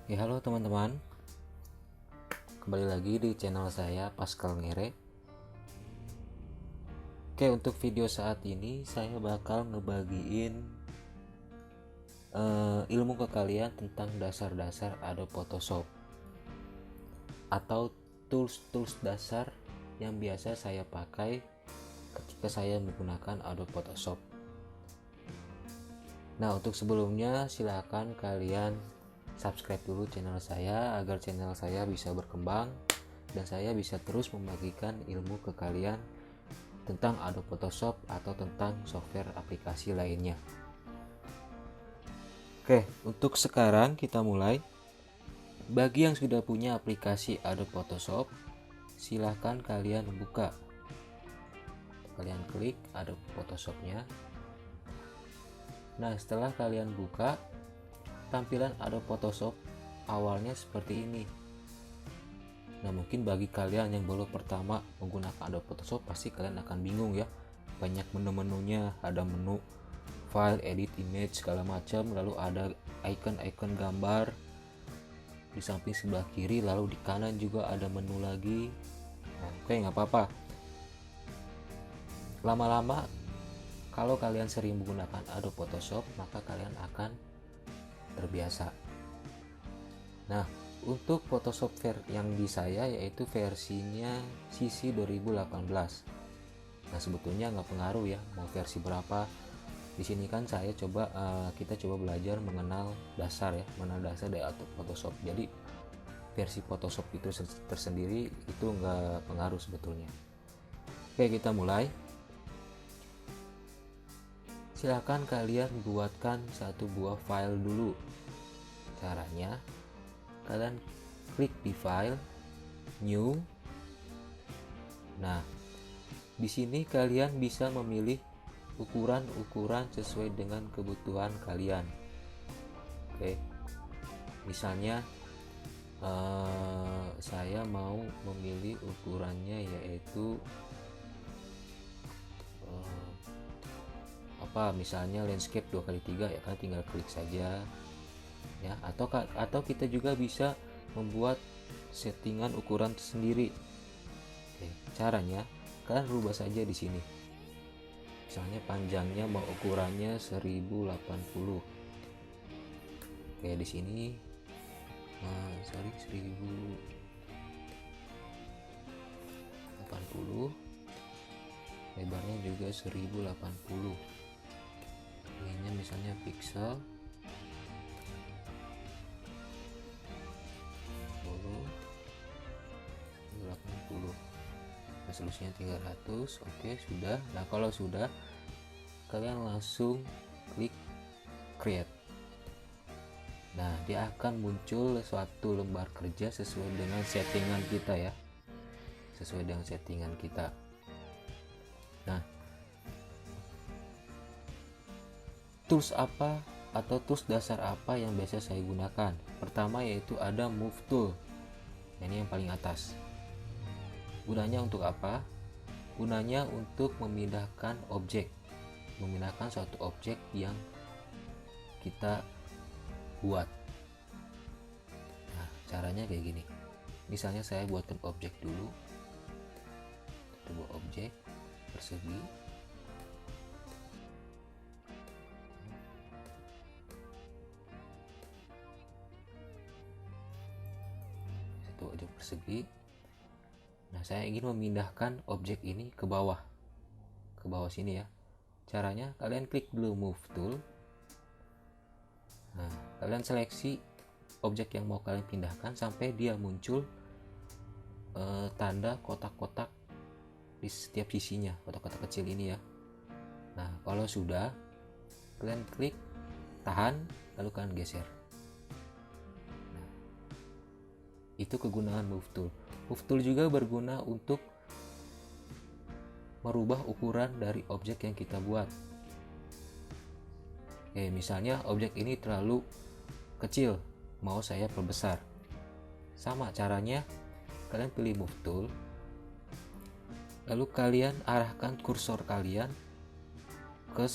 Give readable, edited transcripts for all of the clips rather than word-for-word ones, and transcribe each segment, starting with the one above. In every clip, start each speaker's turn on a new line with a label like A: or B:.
A: Ya halo teman-teman, kembali lagi di channel saya Pascal Ngere. Oke, untuk video saat ini saya bakal ngebagiin ilmu ke kalian tentang dasar-dasar Adobe Photoshop atau tools-tools dasar yang biasa saya pakai ketika saya menggunakan Adobe Photoshop. Nah, untuk sebelumnya silahkan kalian subscribe dulu channel saya agar channel saya bisa berkembang dan saya bisa terus membagikan ilmu ke kalian tentang Adobe Photoshop atau tentang software aplikasi lainnya. Oke, untuk sekarang kita mulai. Bagi yang sudah punya aplikasi Adobe Photoshop, silahkan kalian buka. Kalian klik Adobe Photoshopnya. Nah, setelah kalian buka, tampilan Adobe Photoshop awalnya seperti ini. Nah, mungkin bagi kalian yang baru pertama menggunakan Adobe Photoshop pasti kalian akan bingung ya. Banyak menu-menunya, ada menu file, edit image, segala macam, lalu ada icon-icon gambar di samping sebelah kiri, lalu di kanan juga ada menu lagi. Nah, oke, nggak apa-apa. Lama-lama kalau kalian sering menggunakan Adobe Photoshop, maka kalian akan terbiasa. Nah, untuk Photoshop yang di saya yaitu versinya CC 2018. Nah, sebetulnya nggak pengaruh ya mau versi berapa. Di sini kan kita coba belajar mengenal dasar dari Adobe Photoshop. Jadi versi Photoshop itu tersendiri itu nggak pengaruh sebetulnya. Oke, kita mulai. Silakan kalian buatkan satu buah file dulu. Caranya, kalian klik di file, new. Nah, di sini kalian bisa memilih ukuran-ukuran sesuai dengan kebutuhan kalian. Oke, misalnya saya mau memilih ukurannya yaitu misalnya landscape 2x3 ya, kan tinggal klik saja ya, atau kita juga bisa membuat settingan ukuran sendiri. Oke, caranya kalian rubah saja di sini. Misalnya panjangnya mau ukurannya 1080. Oke, di sini 1080, lebarnya juga 1080. Ini misalnya pixel 1080, resolusinya 300. Oke, sudah. Nah, kalau sudah, kalian langsung klik create. Nah, dia akan muncul suatu lembar kerja sesuai dengan settingan kita ya, sesuai dengan settingan kita. Nah, tools apa atau tools dasar apa yang biasa saya gunakan? Pertama yaitu ada move tool. Ini yang paling atas. Gunanya untuk apa? Gunanya untuk memindahkan suatu objek yang kita buat. Nah, caranya kayak gini. Misalnya saya buatkan objek dulu. Sebuah objek persegi. Satu objek persegi. Nah, saya ingin memindahkan objek ini ke bawah sini ya. Caranya kalian klik dulu move tool. Nah, kalian seleksi objek yang mau kalian pindahkan sampai dia muncul tanda kotak-kotak di setiap sisinya, kotak-kotak kecil ini ya. Nah, kalau sudah, kalian klik tahan, lalu kalian geser. Nah, itu kegunaan move tool. Move tool juga berguna untuk merubah ukuran dari objek yang kita buat. Oke, misalnya objek ini terlalu kecil, mau saya perbesar. Sama caranya, kalian pilih move tool, lalu kalian arahkan kursor kalian ke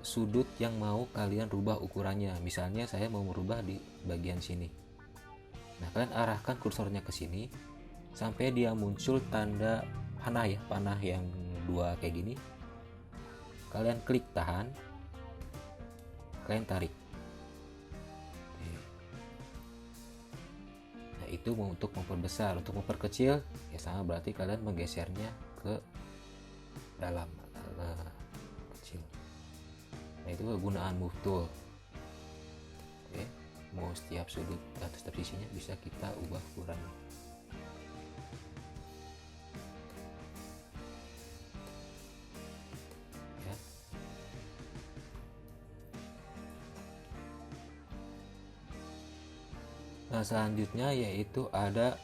A: sudut yang mau kalian rubah ukurannya. Misalnya saya mau merubah di bagian sini. Nah, kalian arahkan kursornya ke sini sampai dia muncul tanda panah ya, panah yang dua kayak gini. Kalian klik tahan, kalian tarik. Nah, itu untuk memperbesar. Untuk memperkecil ya sama, berarti kalian menggesernya ke dalam, kecil. Nah, itu kegunaan move tool. Oke, mau setiap sudut atau setiap sisinya bisa kita ubah ukuran. Ya. Nah, selanjutnya yaitu ada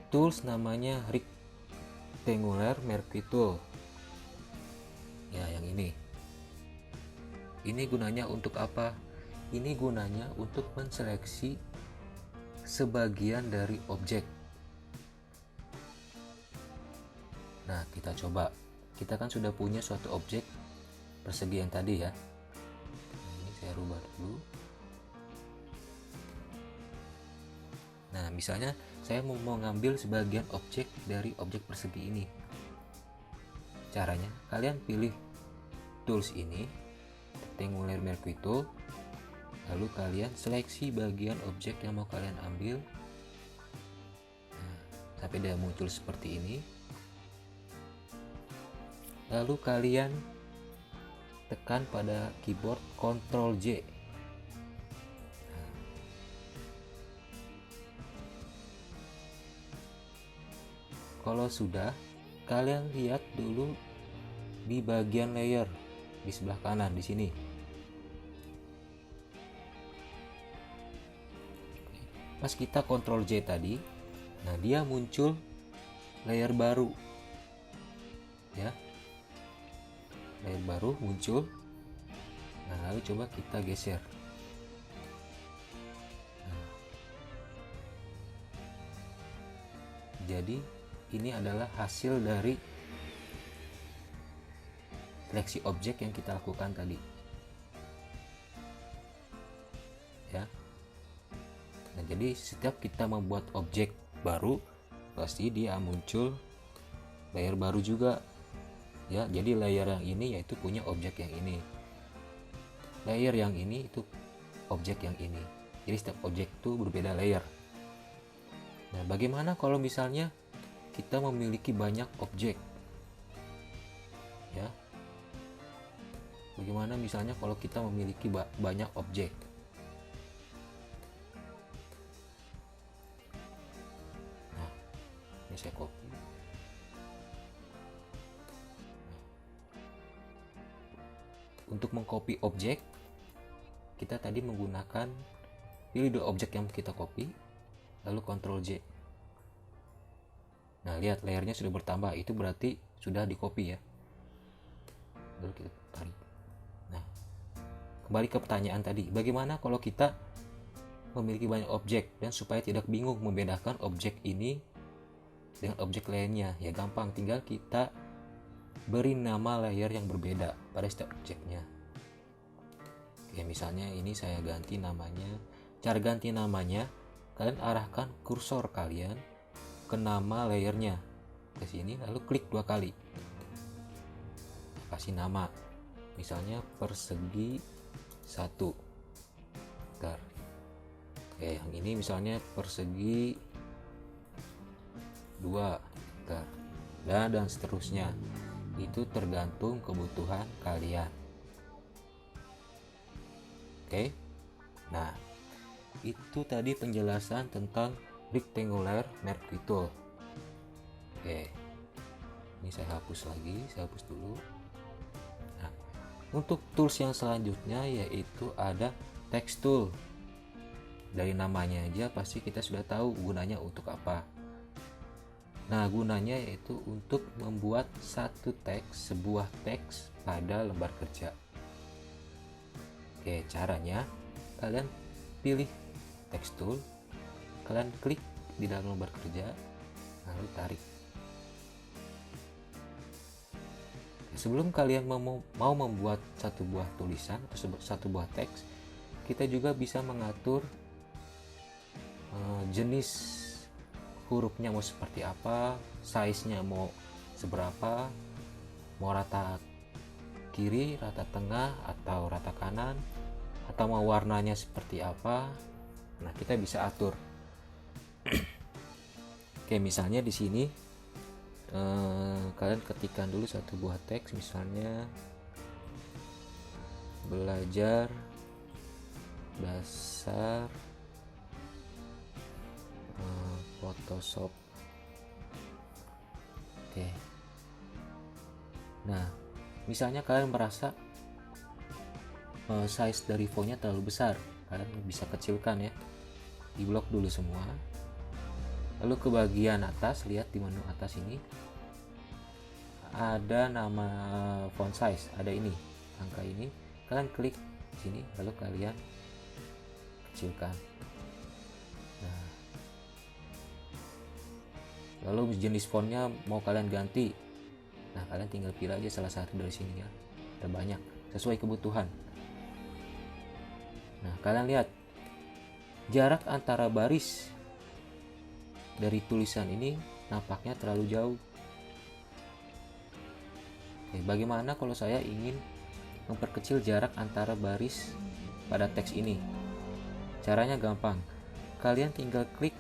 A: tools namanya rectangular marquee tool. Ya, yang ini. Ini gunanya untuk apa? Ini gunanya untuk menseleksi sebagian dari objek. Nah, kita coba. Kita kan sudah punya suatu objek persegi yang tadi ya. Ini saya rubah dulu. Nah, misalnya saya mau ngambil sebagian objek dari objek persegi ini. Caranya, kalian pilih tools ini, rectangular marquee tool, lalu kalian seleksi bagian objek yang mau kalian ambil. Nah, sampai dia muncul seperti ini. Lalu kalian tekan pada keyboard Ctrl J. Kalau sudah, kalian lihat dulu di bagian layer di sebelah kanan di sini. Pas kita Ctrl J tadi, nah dia muncul layer baru. Ya. Layer baru muncul. Nah, lalu coba kita geser. Nah. Jadi ini adalah hasil dari seleksi objek yang kita lakukan tadi. Ya. Nah, jadi setiap kita membuat objek baru, pasti dia muncul layer baru juga. Ya, jadi layer yang ini yaitu punya objek yang ini. Layer yang ini itu objek yang ini. Jadi setiap objek itu berbeda layer. Nah, bagaimana kalau misalnya kita memiliki banyak objek? Ya. Bagaimana misalnya kalau kita memiliki banyak objek? Nah, ini saya copy. Untuk mengcopy objek, kita tadi menggunakan pilih dua objek yang kita copy, lalu Ctrl J. Nah, lihat layernya sudah bertambah, itu berarti sudah di copy ya. Lalu kita tarik. Nah, kembali ke pertanyaan tadi, bagaimana kalau kita memiliki banyak objek dan supaya tidak bingung membedakan objek ini dengan objek lainnya? Ya gampang, tinggal kita beri nama layer yang berbeda pada setiap objeknya. Oke, misalnya ini saya ganti namanya. Cara ganti namanya, kalian arahkan kursor kalian ke nama layernya ke sini, lalu klik 2 kali. Kasih nama. Misalnya persegi 1. Bentar. Oke, yang ini misalnya persegi 2. Bentar. Dan seterusnya. Itu tergantung kebutuhan kalian. Oke. Nah, itu tadi penjelasan tentang rectangular marquee tool. Oke. Ini saya hapus lagi, saya hapus dulu. Nah, untuk tools yang selanjutnya yaitu ada text tool. Dari namanya aja pasti kita sudah tahu gunanya untuk apa. Nah, gunanya yaitu untuk membuat sebuah teks pada lembar kerja. Oke, caranya kalian pilih text tool, kalian klik di dalam lembar kerja, lalu tarik. Sebelum kalian mau membuat satu buah tulisan atau satu buah teks, kita juga bisa mengatur jenis hurufnya mau seperti apa, size-nya mau seberapa, mau rata kiri, rata tengah, atau rata kanan, atau mau warnanya seperti apa. Nah, kita bisa atur. Oke, misalnya di sini kalian ketikkan dulu satu buah teks, misalnya belajar dasar Photoshop. Oke. Nah, misalnya kalian merasa size dari fontnya terlalu besar, kalian bisa kecilkan ya. Di blok dulu semua. Lalu ke bagian atas, lihat di menu atas ini ada nama font size, ada ini, angka ini. Kalian klik sini, lalu kalian kecilkan. Nah, lalu jenis fontnya mau kalian ganti. Nah, kalian tinggal pilih aja salah satu dari sini ya. Ada banyak, sesuai kebutuhan. Nah, kalian lihat jarak antara baris dari tulisan ini nampaknya terlalu jauh. Oke, bagaimana kalau saya ingin memperkecil jarak antara baris pada teks ini? Caranya gampang. Kalian tinggal klik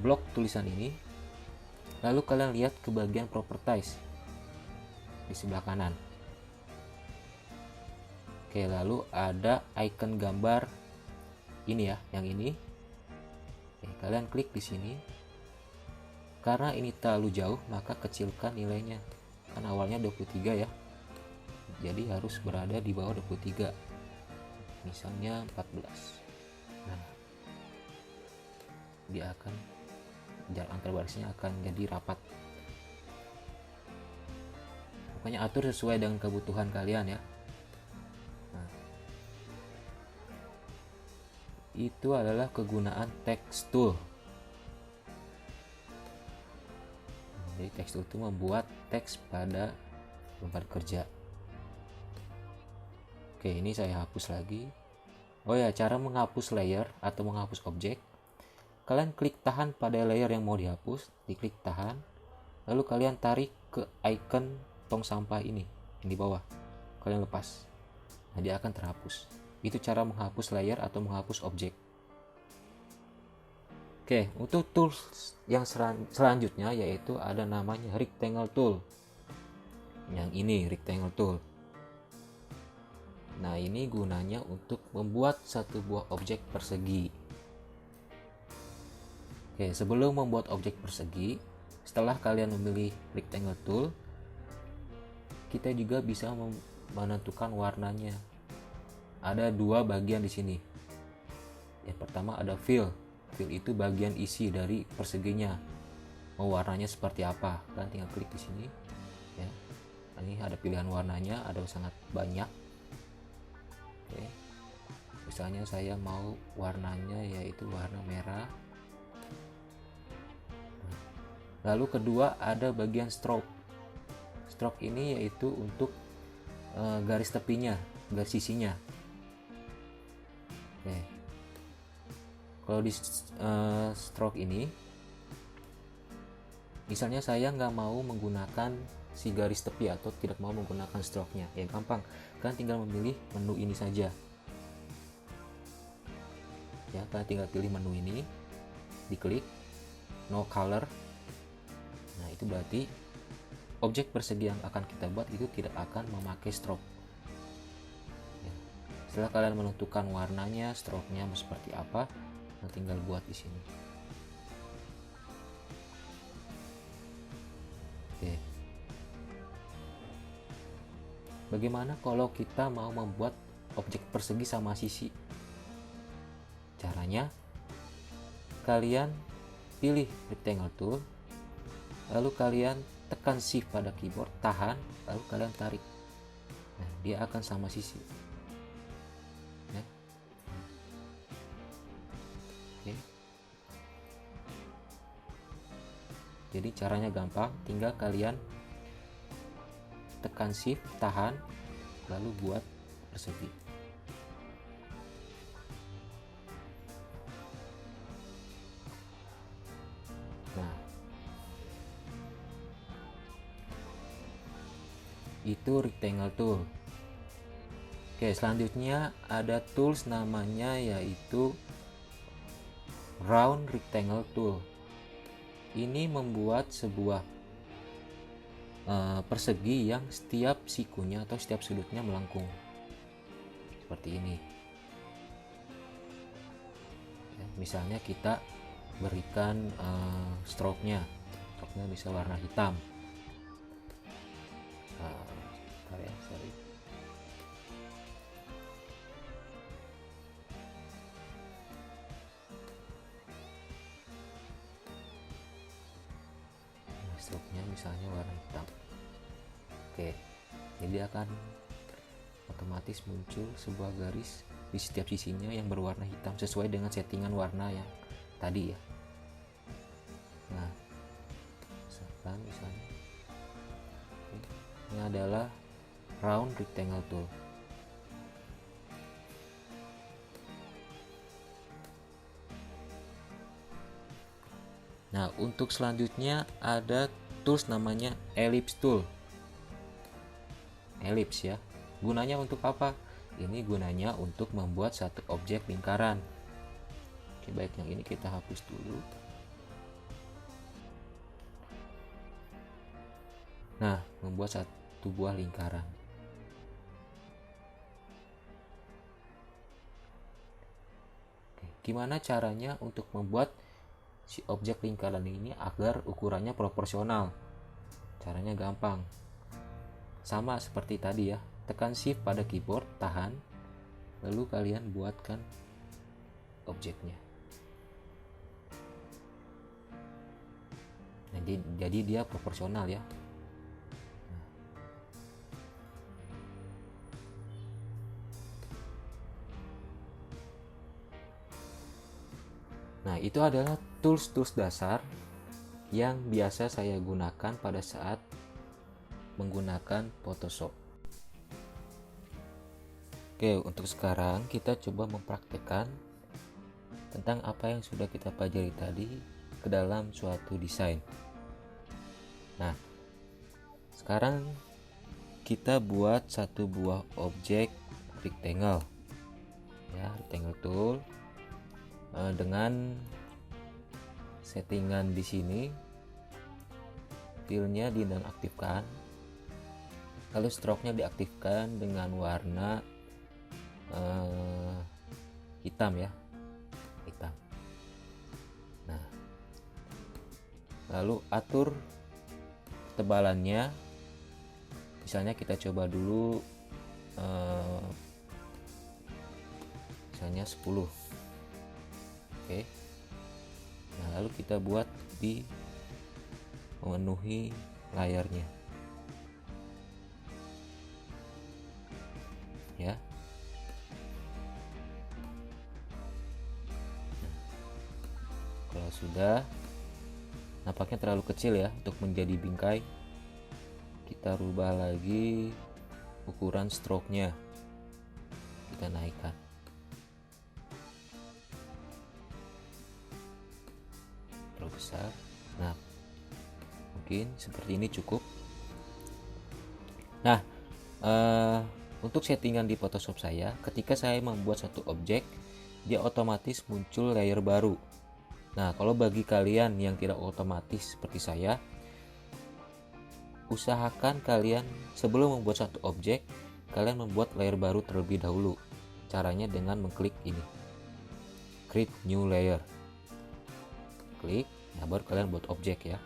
A: blok tulisan ini, lalu kalian lihat ke bagian properties di sebelah kanan. Oke, lalu ada icon gambar ini ya, yang ini. Oke, kalian klik di sini. Karena ini terlalu jauh, maka kecilkan nilainya. Kan awalnya 23 ya. Jadi harus berada di bawah 23. Misalnya 14. Nah, dia akan jarak antar barisnya akan jadi rapat. Pokoknya atur sesuai dengan kebutuhan kalian ya. Nah, itu adalah kegunaan text tool. Jadi text tool itu membuat teks pada tempat kerja. Oke, ini saya hapus lagi. Oh ya, cara menghapus layer atau menghapus objek. Kalian klik tahan pada layer yang mau dihapus, diklik tahan, lalu kalian tarik ke icon tong sampah ini yang di bawah. Kalian lepas. Nah, dia akan terhapus. Itu cara menghapus layer atau menghapus objek. Oke, untuk tools yang selanjutnya yaitu ada namanya rectangle tool. Yang ini rectangle tool. Nah, ini gunanya untuk membuat satu buah objek persegi. Oke, sebelum membuat objek persegi, setelah kalian memilih rectangle tool, kita juga bisa menentukan warnanya. Ada dua bagian di sini. Yang pertama ada fill. Fill itu bagian isi dari perseginya. Mau warnanya seperti apa? Kalian tinggal klik di sini. Ya. Ini ada pilihan warnanya, ada sangat banyak. Oke. Misalnya saya mau warnanya yaitu warna merah. Lalu kedua ada bagian stroke. Stroke ini yaitu untuk garis tepinya, garis sisinya. Oke. Kalau di stroke ini, misalnya saya nggak mau menggunakan si garis tepi atau tidak mau menggunakan stroke-nya, ya gampang. Kalian tinggal memilih menu ini saja. Ya, kalian tinggal pilih menu ini, diklik, no color. Nah, itu berarti objek persegi yang akan kita buat itu tidak akan memakai stroke. Ya. Setelah kalian menentukan warnanya, stroke-nya mau seperti apa, tinggal buat di sini. Oke. Bagaimana kalau kita mau membuat objek persegi sama sisi? Caranya, kalian pilih rectangle tool, lalu kalian tekan shift pada keyboard, tahan, lalu kalian tarik. Nah, dia akan sama sisi. Ya. Oke. Jadi caranya gampang, tinggal kalian tekan shift, tahan, lalu buat persegi. itu rectangle tool. Oke, selanjutnya ada tools namanya yaitu round rectangle tool. Ini membuat sebuah persegi yang setiap sikunya atau setiap sudutnya melengkung seperti ini. Ya, misalnya kita berikan stroke-nya bisa warna hitam. Stroke-nya misalnya warna hitam. Oke, jadi akan otomatis muncul sebuah garis di setiap sisinya yang berwarna hitam sesuai dengan settingan warna yang tadi ya. Nah, misalnya ini adalah round rectangle tool. Nah, untuk selanjutnya ada tools namanya ellipse tool. Ellipse ya. Gunanya untuk apa? Ini gunanya untuk membuat satu objek lingkaran. Oke, baik, yang ini kita hapus dulu. Nah, membuat satu buah lingkaran. Oke, gimana caranya untuk membuat si objek lingkaran ini agar ukurannya proporsional? Caranya gampang, sama seperti tadi ya. Tekan shift pada keyboard, tahan, lalu kalian buatkan objeknya. Jadi dia proporsional ya. Nah, itu adalah tools-tools dasar yang biasa saya gunakan pada saat menggunakan Photoshop. Oke, untuk sekarang kita coba mempraktekkan tentang apa yang sudah kita pelajari tadi ke dalam suatu desain. Nah, sekarang kita buat satu buah objek rectangle ya, rectangle tool dengan settingan di sini. Fill-nya dinonaktifkan, lalu stroke-nya diaktifkan dengan warna hitam ya, hitam. Nah, lalu atur ketebalannya, misalnya kita coba dulu misalnya 10. Oke. Nah, lalu kita buat di memenuhi layarnya ya. Kalau sudah, nampaknya terlalu kecil ya untuk menjadi bingkai, kita rubah lagi ukuran stroke-nya, kita naikkan. Terlalu besar. Nah, mungkin seperti ini cukup. Nah, untuk settingan di Photoshop saya, ketika saya membuat satu objek, dia otomatis muncul layer baru. Nah, kalau bagi kalian yang tidak otomatis seperti saya, usahakan kalian sebelum membuat satu objek, kalian membuat layer baru terlebih dahulu. Caranya dengan mengklik ini, create new layer, klik, ya baru kalian buat objek ya.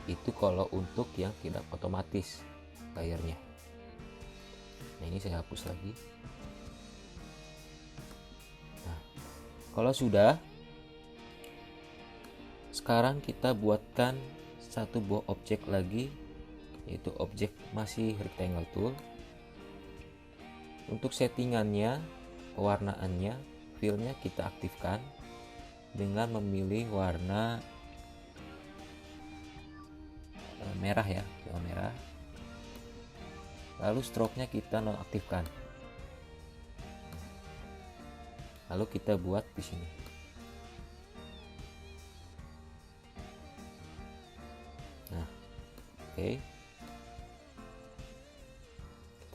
A: Itu kalau untuk yang tidak otomatis layernya. Nah, ini saya hapus lagi. Nah, kalau sudah, sekarang kita buatkan satu buah objek lagi, yaitu objek masih rectangle tool. Untuk settingannya, pewarnaannya, fill-nya kita aktifkan dengan memilih warna merah ya, warna merah. Lalu stroke-nya kita nonaktifkan. Lalu kita buat di sini. Nah, oke.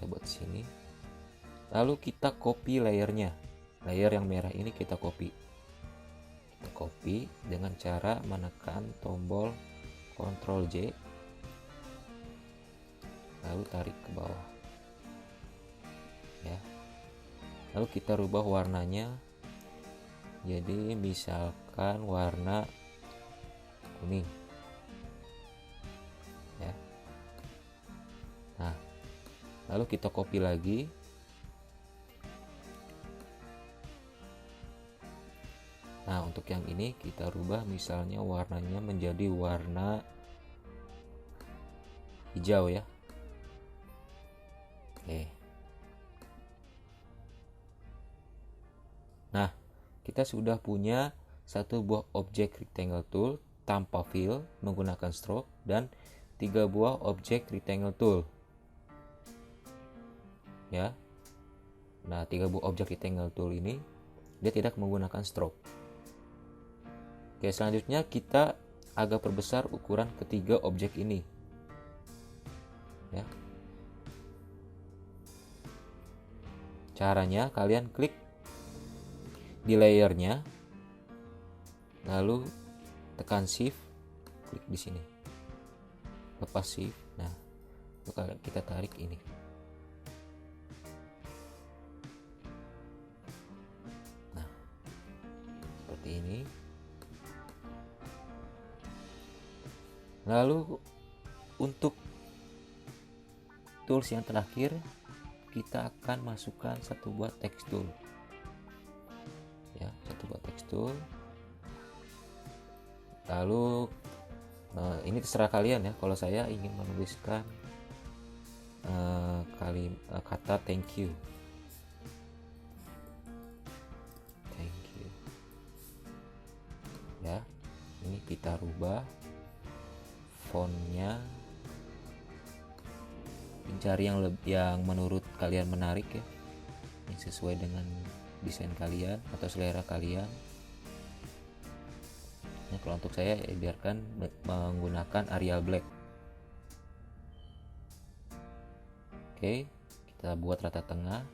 A: kita buat sini. Lalu kita copy layernya, layer yang merah ini kita copy dengan cara menekan tombol Ctrl J, lalu tarik ke bawah ya. Lalu kita rubah warnanya, jadi misalkan warna kuning ya. Nah, lalu kita copy lagi. Nah, untuk yang ini kita rubah misalnya warnanya menjadi warna hijau ya. Oke. Nah, kita sudah punya satu buah objek rectangle tool tanpa fill menggunakan stroke dan 3 buah objek rectangle tool ya. Nah, 3 buah objek rectangle tool ini dia tidak menggunakan stroke. Oke, selanjutnya kita agak perbesar ukuran ketiga objek ini ya. Caranya kalian klik di layernya, lalu tekan shift, klik di sini, lepas shift. Nah, kita tarik ini. Nah, seperti ini. Lalu untuk tools yang terakhir, kita akan masukkan satu buah text tool ya, satu buah text tool. Lalu ini terserah kalian ya. Kalau saya ingin menuliskan kata thank you ya. Ini kita rubah fontnya, cari yang menurut kalian menarik ya, yang sesuai dengan desain kalian atau selera kalian. Nah, kalau untuk saya biarkan menggunakan Arial Black. Oke, kita buat rata tengah,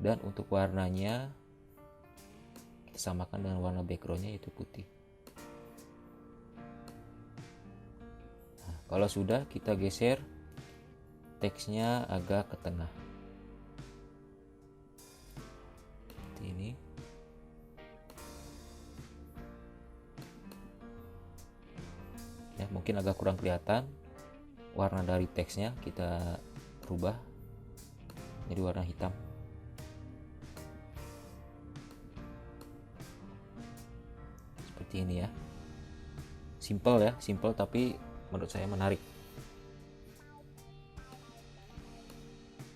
A: dan untuk warnanya kita samakan dengan warna backgroundnya, yaitu putih. Nah, kalau sudah, kita geser teksnya agak ke tengah seperti ini. Ya, mungkin agak kurang kelihatan warna dari teksnya, kita rubah jadi warna hitam. Seperti ini ya. Simple ya, simple tapi menurut saya menarik.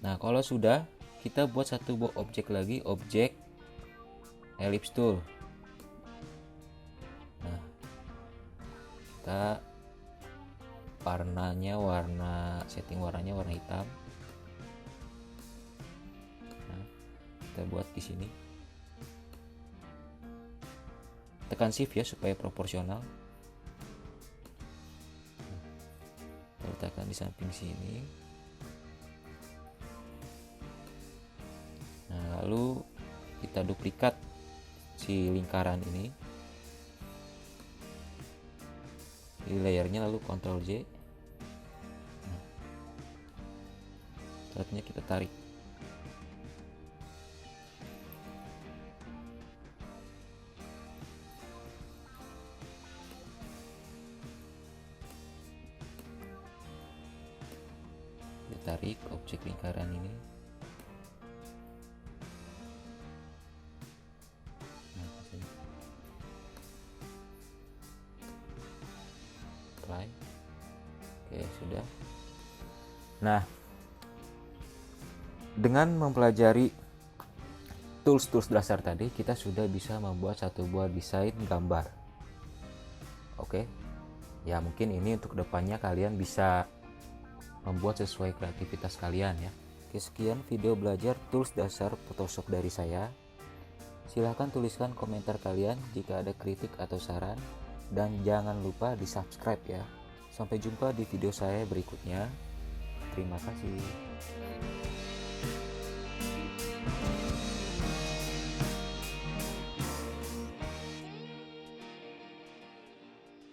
A: Nah, kalau sudah, kita buat satu buah objek lagi, objek ellipse tool. Nah, kita setting warnanya warna hitam. Nah, kita buat di sini. Tekan shift ya supaya proporsional. Kita letakkan di samping sini. Nah, lalu kita duplikat si lingkaran ini di layernya, lalu Ctrl J. Nah, selanjutnya kita tarik. Kita tarik objek lingkaran ini. Oke, sudah. Nah, dengan mempelajari tools-tools dasar tadi, kita sudah bisa membuat satu buah desain gambar. Oke, ya mungkin ini untuk kedepannya kalian bisa membuat sesuai kreativitas kalian ya. Oke, sekian video belajar tools dasar Photoshop dari saya. Silahkan tuliskan komentar kalian jika ada kritik atau saran, dan jangan lupa di subscribe ya. Sampai jumpa di video saya berikutnya. Terima kasih.